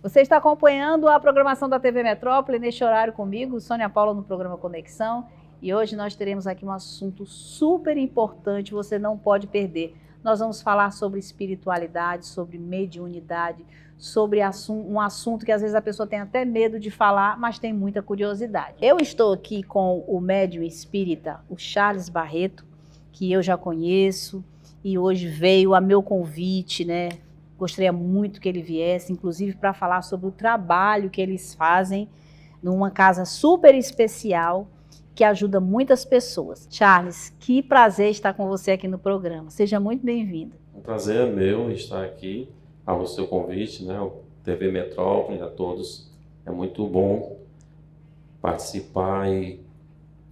Você está acompanhando a programação da TV Metrópole neste horário comigo, Sônia Paula, no programa Conexão. E hoje nós teremos aqui um assunto super importante, você não pode perder. Nós vamos falar sobre espiritualidade, sobre mediunidade, sobre um assunto que às vezes a pessoa tem até medo de falar, mas tem muita curiosidade. Eu estou aqui com o médium espírita, o Charles Barreto, que eu já conheço, e hoje veio a meu convite, né? Gostaria muito que ele viesse, inclusive para falar sobre o trabalho que eles fazem numa casa super especial que ajuda muitas pessoas. Charles, que prazer estar com você aqui no programa. Seja muito bem-vindo. O prazer é meu estar aqui, ao seu convite, né, ao TV Metrópole, a todos. É muito bom participar e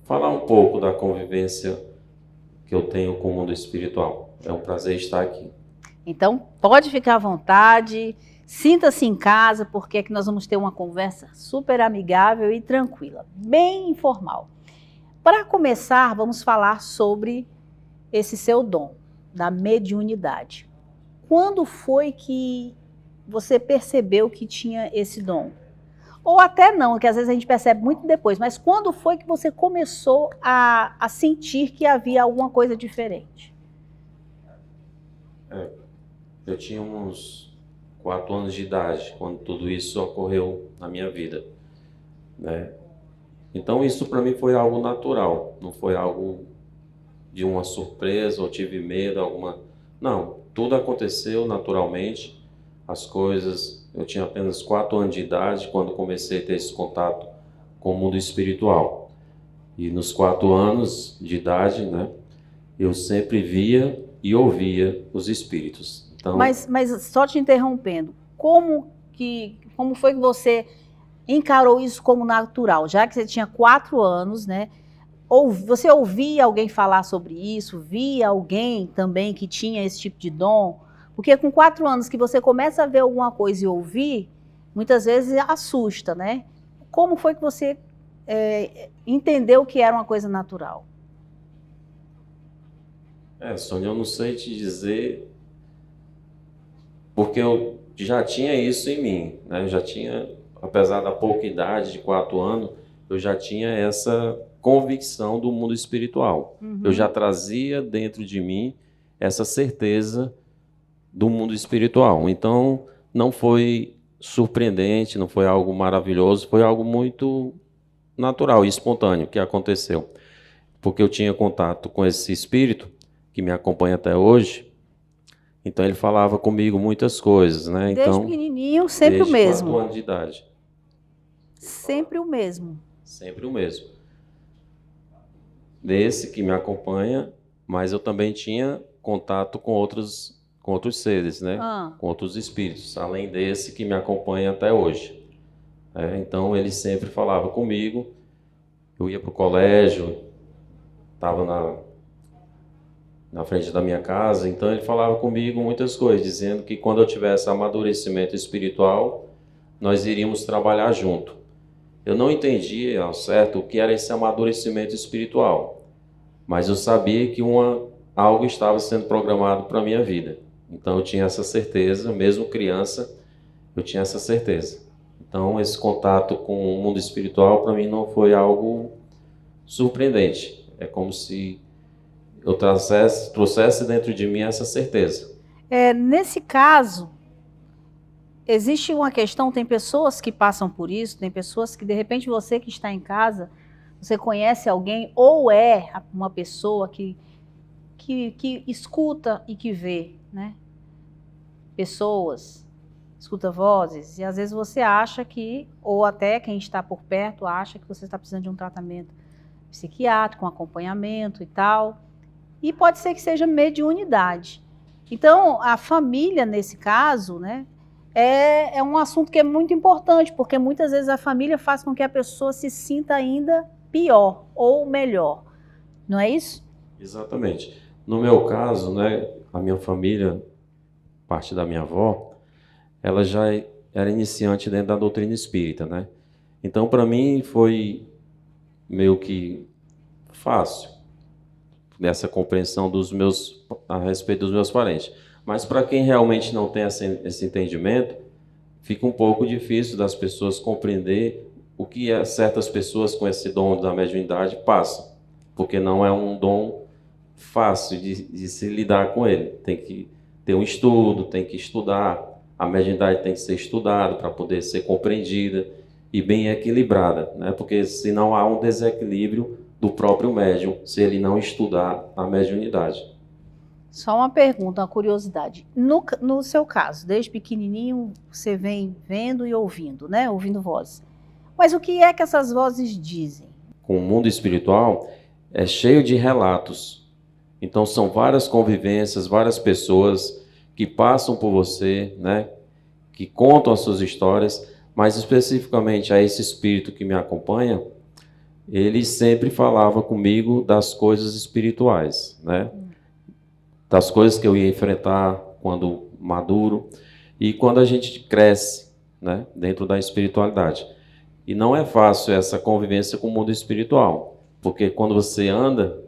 falar um pouco da convivência que eu tenho com o mundo espiritual. É um prazer estar aqui. Então, pode ficar à vontade, sinta-se em casa, porque aqui nós vamos ter uma conversa super amigável e tranquila, bem informal. Para começar, vamos falar sobre esse seu dom, da mediunidade. Quando foi que você percebeu que tinha esse dom? Ou até não, que às vezes a gente percebe muito depois, mas quando foi que você começou a sentir que havia alguma coisa diferente? Eu tinha uns 4 anos de idade quando tudo isso ocorreu na minha vida, né? Então isso para mim foi algo natural, não foi algo de uma surpresa ou tive medo, alguma... Não, tudo aconteceu naturalmente, as coisas... Eu tinha apenas 4 anos de idade quando comecei a ter esse contato com o mundo espiritual. E nos 4 anos de idade, né, eu sempre via e ouvia os espíritos. Então, mas só te interrompendo, como foi que você encarou isso como natural? Já que você tinha 4 anos, né? Você ouvia alguém falar sobre isso? Via alguém também que tinha esse tipo de dom? Porque com 4 anos que você começa a ver alguma coisa e ouvir, muitas vezes assusta, né? Como foi que você entendeu que era uma coisa natural? Sônia, eu não sei te dizer, porque eu já tinha isso em mim, né? Eu já tinha, apesar da pouca idade, de 4 anos, eu já tinha essa convicção do mundo espiritual. Uhum. Eu já trazia dentro de mim essa certeza do mundo espiritual. Então, não foi surpreendente, não foi algo maravilhoso, foi algo muito natural e espontâneo que aconteceu. Porque eu tinha contato com esse espírito, que me acompanha até hoje, então ele falava comigo muitas coisas, né? Desde Então, pequenininho, sempre desde o mesmo. 4 anos de idade. Sempre o mesmo. Sempre o mesmo. Desse que me acompanha, mas eu também tinha contato com outros seres, né? Com outros espíritos, além desse que me acompanha até hoje. Então ele sempre falava comigo, eu ia para o colégio, estava na frente da minha casa, então ele falava comigo muitas coisas, dizendo que quando eu tivesse amadurecimento espiritual, nós iríamos trabalhar junto. Eu não entendia ao certo o que era esse amadurecimento espiritual, mas eu sabia que algo estava sendo programado para a minha vida. Então eu tinha essa certeza, mesmo criança, eu tinha essa certeza. Então esse contato com o mundo espiritual para mim não foi algo surpreendente. É como se eu trouxesse dentro de mim essa certeza. Nesse caso, existe uma questão, tem pessoas que passam por isso, tem pessoas que, de repente, você que está em casa, você conhece alguém ou é uma pessoa que escuta e que vê, né? Pessoas, escuta vozes, e às vezes você acha que, ou até quem está por perto acha que você está precisando de um tratamento psiquiátrico, um acompanhamento e tal. E pode ser que seja mediunidade. Então, a família, nesse caso, né, é um assunto que é muito importante, porque muitas vezes a família faz com que a pessoa se sinta ainda pior ou melhor. Não é isso? Exatamente. No meu caso, né, a minha família, parte da minha avó, ela já era iniciante dentro da doutrina espírita, né? Então, para mim, foi meio que fácil nessa compreensão a respeito dos meus parentes. Mas para quem realmente não tem esse entendimento, fica um pouco difícil das pessoas compreender o que certas pessoas com esse dom da mediunidade passam, porque não é um dom fácil de se lidar com ele. Tem que ter um estudo, tem que estudar, a mediunidade tem que ser estudada para poder ser compreendida e bem equilibrada, né? Porque senão há um desequilíbrio do próprio médium, se ele não estudar a mediunidade. Só uma pergunta, uma curiosidade. No seu caso, desde pequenininho, você vem vendo e ouvindo, né? Ouvindo vozes. Mas o que é que essas vozes dizem? Com o mundo espiritual, é cheio de relatos. Então, são várias convivências, várias pessoas que passam por você, né? Que contam as suas histórias, mas especificamente a esse espírito que me acompanha, ele sempre falava comigo das coisas espirituais, né? Das coisas que eu ia enfrentar quando maduro e quando a gente cresce, né? Dentro da espiritualidade. E não é fácil essa convivência com o mundo espiritual, porque quando você anda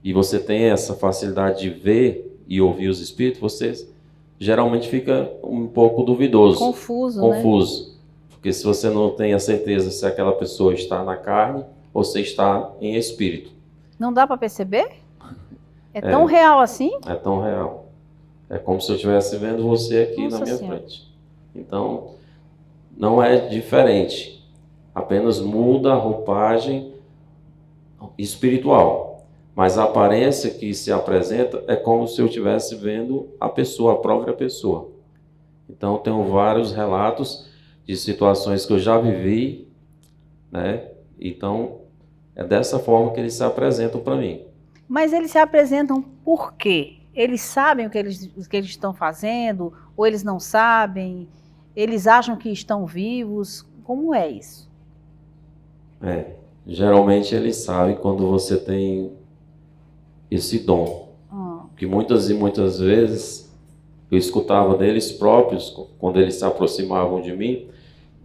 e você tem essa facilidade de ver e ouvir os espíritos, você geralmente fica um pouco duvidoso. Confuso, né? Porque se você não tem a certeza se aquela pessoa está na carne ou se está em espírito. Não dá para perceber? É tão real assim? É tão real. É como se eu estivesse vendo você aqui na minha Senhora. frente. Então, não é diferente. Apenas muda a roupagem espiritual. Mas a aparência que se apresenta é como se eu estivesse vendo a pessoa, a própria pessoa. Então, tenho vários relatos de situações que eu já vivi, né? Então, é dessa forma que eles se apresentam para mim. Mas eles se apresentam por quê? Eles sabem o que eles estão fazendo? Ou eles não sabem? Eles acham que estão vivos? Como é isso? Geralmente eles sabem quando você tem esse dom. Que muitas e muitas vezes eu escutava deles próprios, quando eles se aproximavam de mim,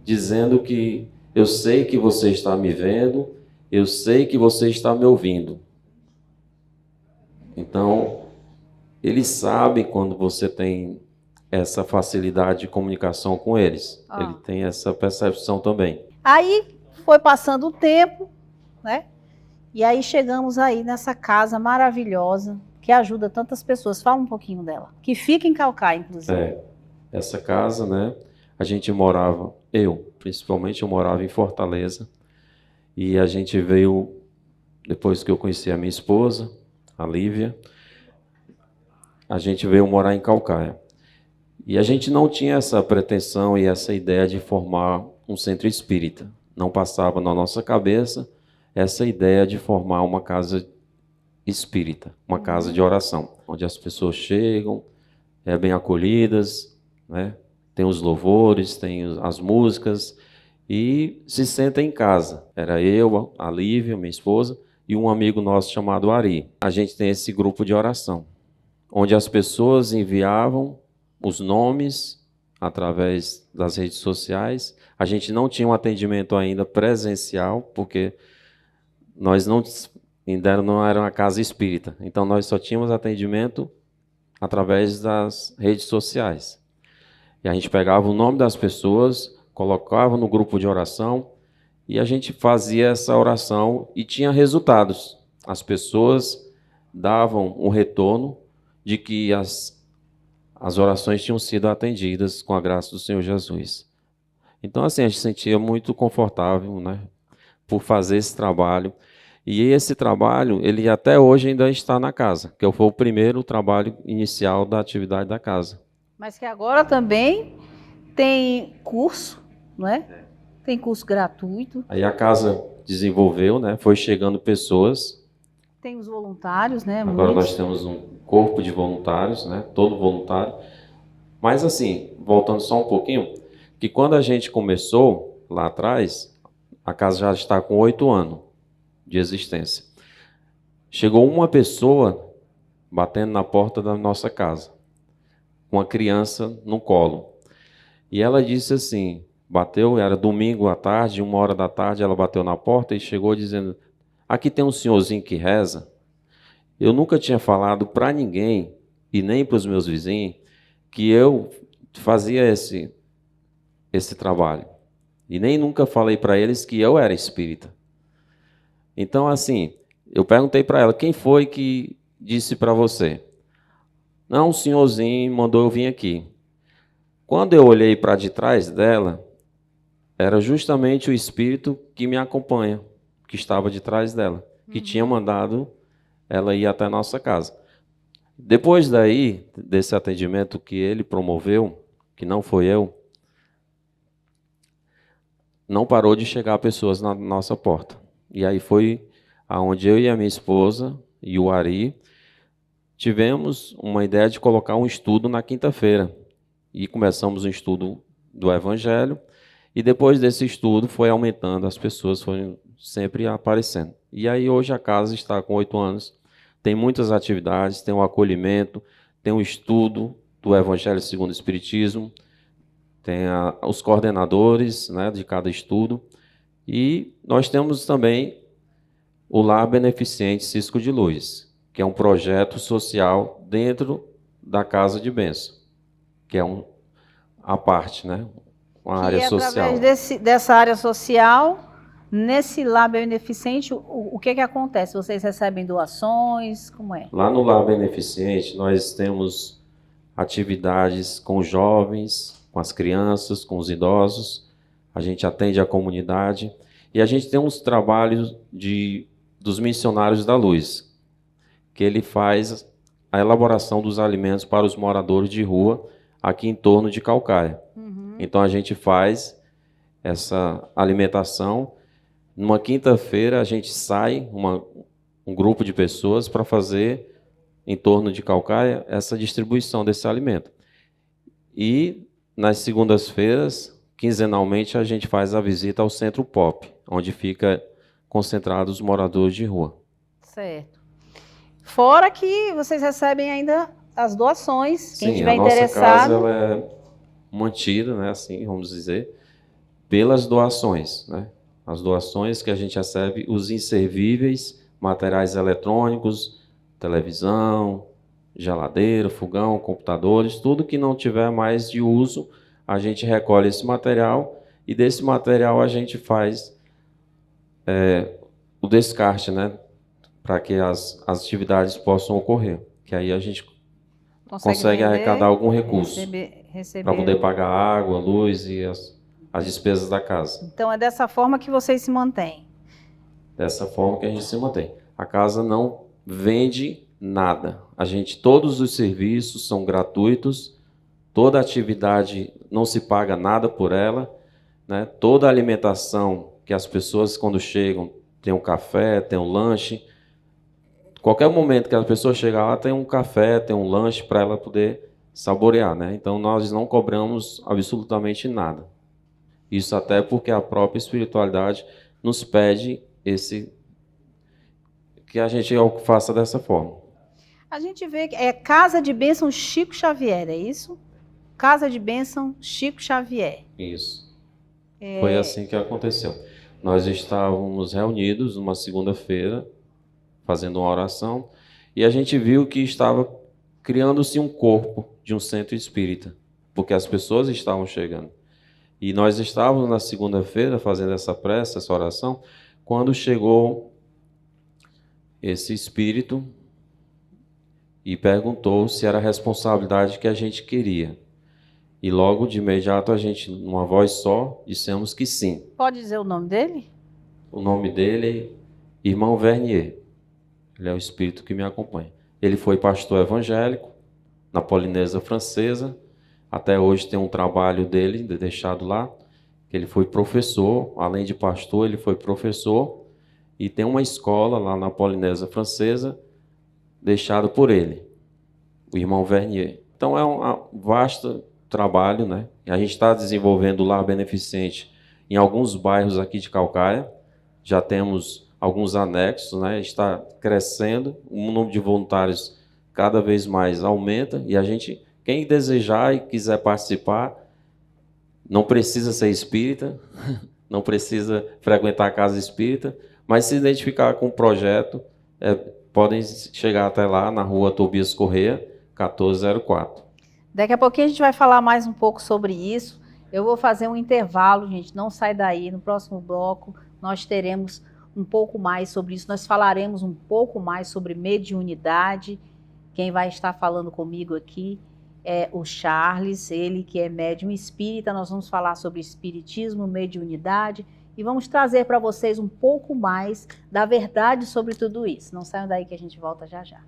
dizendo que eu sei que você está me vendo, eu sei que você está me ouvindo. Então, eles sabem quando você tem essa facilidade de comunicação com eles. Ele tem essa percepção também. Aí foi passando o tempo, né? E aí chegamos aí nessa casa maravilhosa que ajuda tantas pessoas. Fala um pouquinho dela. Que fica em Caucaia, inclusive. Essa casa, né? A gente morava, principalmente eu morava em Fortaleza. E a gente veio, depois que eu conheci a minha esposa, a Lívia, a gente veio morar em Caucaia. E a gente não tinha essa pretensão e essa ideia de formar um centro espírita. Não passava na nossa cabeça essa ideia de formar uma casa espírita, uma casa de oração, onde as pessoas chegam, bem acolhidas, né? Tem os louvores, tem as músicas e se sentem em casa. Era eu, a Lívia, minha esposa, e um amigo nosso chamado Ari. A gente tem esse grupo de oração, onde as pessoas enviavam os nomes através das redes sociais. A gente não tinha um atendimento ainda presencial, porque ainda não era uma casa espírita. Então, nós só tínhamos atendimento através das redes sociais. E a gente pegava o nome das pessoas, colocava no grupo de oração, e a gente fazia essa oração e tinha resultados. As pessoas davam um retorno de que as orações tinham sido atendidas com a graça do Senhor Jesus. Então, assim, a gente se sentia muito confortável, né, por fazer esse trabalho. E esse trabalho, ele até hoje ainda está na casa, que foi o primeiro trabalho inicial da atividade da casa. Mas que agora também tem curso, não é? Tem curso gratuito. Aí a casa desenvolveu, né? Foi chegando pessoas. Tem os voluntários, né? Agora nós temos um corpo de voluntários, né? Todo voluntário. Mas assim, voltando só um pouquinho, que quando a gente começou lá atrás, a casa já está com 8 anos de existência. Chegou uma pessoa batendo na porta da nossa casa, com uma criança no colo. E ela disse assim, bateu, era domingo à tarde, 1h da tarde, ela bateu na porta e chegou dizendo, aqui tem um senhorzinho que reza. Eu nunca tinha falado para ninguém, e nem para os meus vizinhos, que eu fazia esse trabalho. E nem nunca falei para eles que eu era espírita. Então, assim, eu perguntei para ela, quem foi que disse para você? Não, um senhorzinho mandou eu vir aqui. Quando eu olhei para de trás dela, era justamente o espírito que me acompanha, que estava de trás dela, que tinha mandado ela ir até a nossa casa. Depois daí, desse atendimento que ele promoveu, que não foi eu, não parou de chegar pessoas na nossa porta. E aí foi aonde eu e a minha esposa e o Ari tivemos uma ideia de colocar um estudo na quinta-feira. E começamos um estudo do Evangelho. E depois desse estudo foi aumentando, as pessoas foram sempre aparecendo. E aí hoje a casa está com 8 anos, tem muitas atividades, tem um acolhimento, tem um estudo do Evangelho segundo o Espiritismo, tem os coordenadores, né, de cada estudo, e nós temos também o Lar Beneficente Cisco de Luz, que é um projeto social dentro da Casa de Bênção, que é a parte, né, uma área social. Através dessa área social, nesse Lar Beneficente, o que acontece? Vocês recebem doações? Como é? Lá no Lar Beneficente, nós temos atividades com os jovens, com as crianças, com os idosos. A gente atende a comunidade. E a gente tem uns trabalhos dos missionários da luz, que ele faz a elaboração dos alimentos para os moradores de rua aqui em torno de Caucaia. Então a gente faz essa alimentação. Numa quinta-feira a gente sai, um grupo de pessoas, para fazer em torno de Caucaia essa distribuição desse alimento. E nas segundas-feiras, quinzenalmente, a gente faz a visita ao Centro Pop, onde fica concentrados os moradores de rua. Certo. Fora que vocês recebem ainda as doações, quem estiver interessado. A nossa casa ela é mantida, né, assim, vamos dizer, pelas doações, né? As doações que a gente recebe, os inservíveis, materiais eletrônicos, televisão, geladeira, fogão, computadores, tudo que não tiver mais de uso, a gente recolhe esse material e desse material a gente faz o descarte, né, para que as atividades possam ocorrer, que aí a gente consegue arrecadar algum recurso para poder pagar água, luz e as despesas da casa. Então é dessa forma que vocês se mantêm? Dessa forma que a gente se mantém. A casa não vende nada. Todos os serviços são gratuitos, toda atividade não se paga nada por ela, né? Toda a alimentação que as pessoas quando chegam, tem um café, tem um lanche. Qualquer momento que a pessoa chegar lá, tem um café, tem um lanche para ela poder saborear, né? Então nós não cobramos absolutamente nada. Isso até porque a própria espiritualidade nos pede que a gente faça dessa forma. A gente vê que é Casa de Bênção Chico Xavier, é isso? Casa de Bênção Chico Xavier. Isso. Foi assim que aconteceu. Nós estávamos reunidos numa segunda-feira, fazendo uma oração, e a gente viu que estava criando-se um corpo de um centro espírita, porque as pessoas estavam chegando. E nós estávamos na segunda-feira fazendo essa prece, essa oração, quando chegou esse espírito e perguntou se era a responsabilidade que a gente queria. E logo de imediato a gente, numa voz só, dissemos que sim. Pode dizer o nome dele? O nome dele é Irmão Vernier. Ele é o espírito que me acompanha. Ele foi pastor evangélico na Polinésia Francesa. Até hoje tem um trabalho dele deixado lá, que ele foi professor, além de pastor, ele foi professor, e tem uma escola lá na Polinésia Francesa, deixado por ele, o Irmão Vernier. Então é um vasto trabalho, né? A gente está desenvolvendo o Lar Beneficente em alguns bairros aqui de Caucaia, já temos alguns anexos, né? Está crescendo, o número de voluntários cada vez mais aumenta, e a gente... Quem desejar e quiser participar, não precisa ser espírita, não precisa frequentar a casa espírita, mas se identificar com o projeto, podem chegar até lá na rua Tobias Corrêa, 1404. Daqui a pouquinho a gente vai falar mais um pouco sobre isso. Eu vou fazer um intervalo, gente, não sai daí. No próximo bloco nós teremos um pouco mais sobre isso. Nós falaremos um pouco mais sobre mediunidade. Quem vai estar falando comigo aqui é o Charles, ele que é médium espírita. Nós vamos falar sobre espiritismo, mediunidade e vamos trazer para vocês um pouco mais da verdade sobre tudo isso. Não saiam daí que a gente volta já já.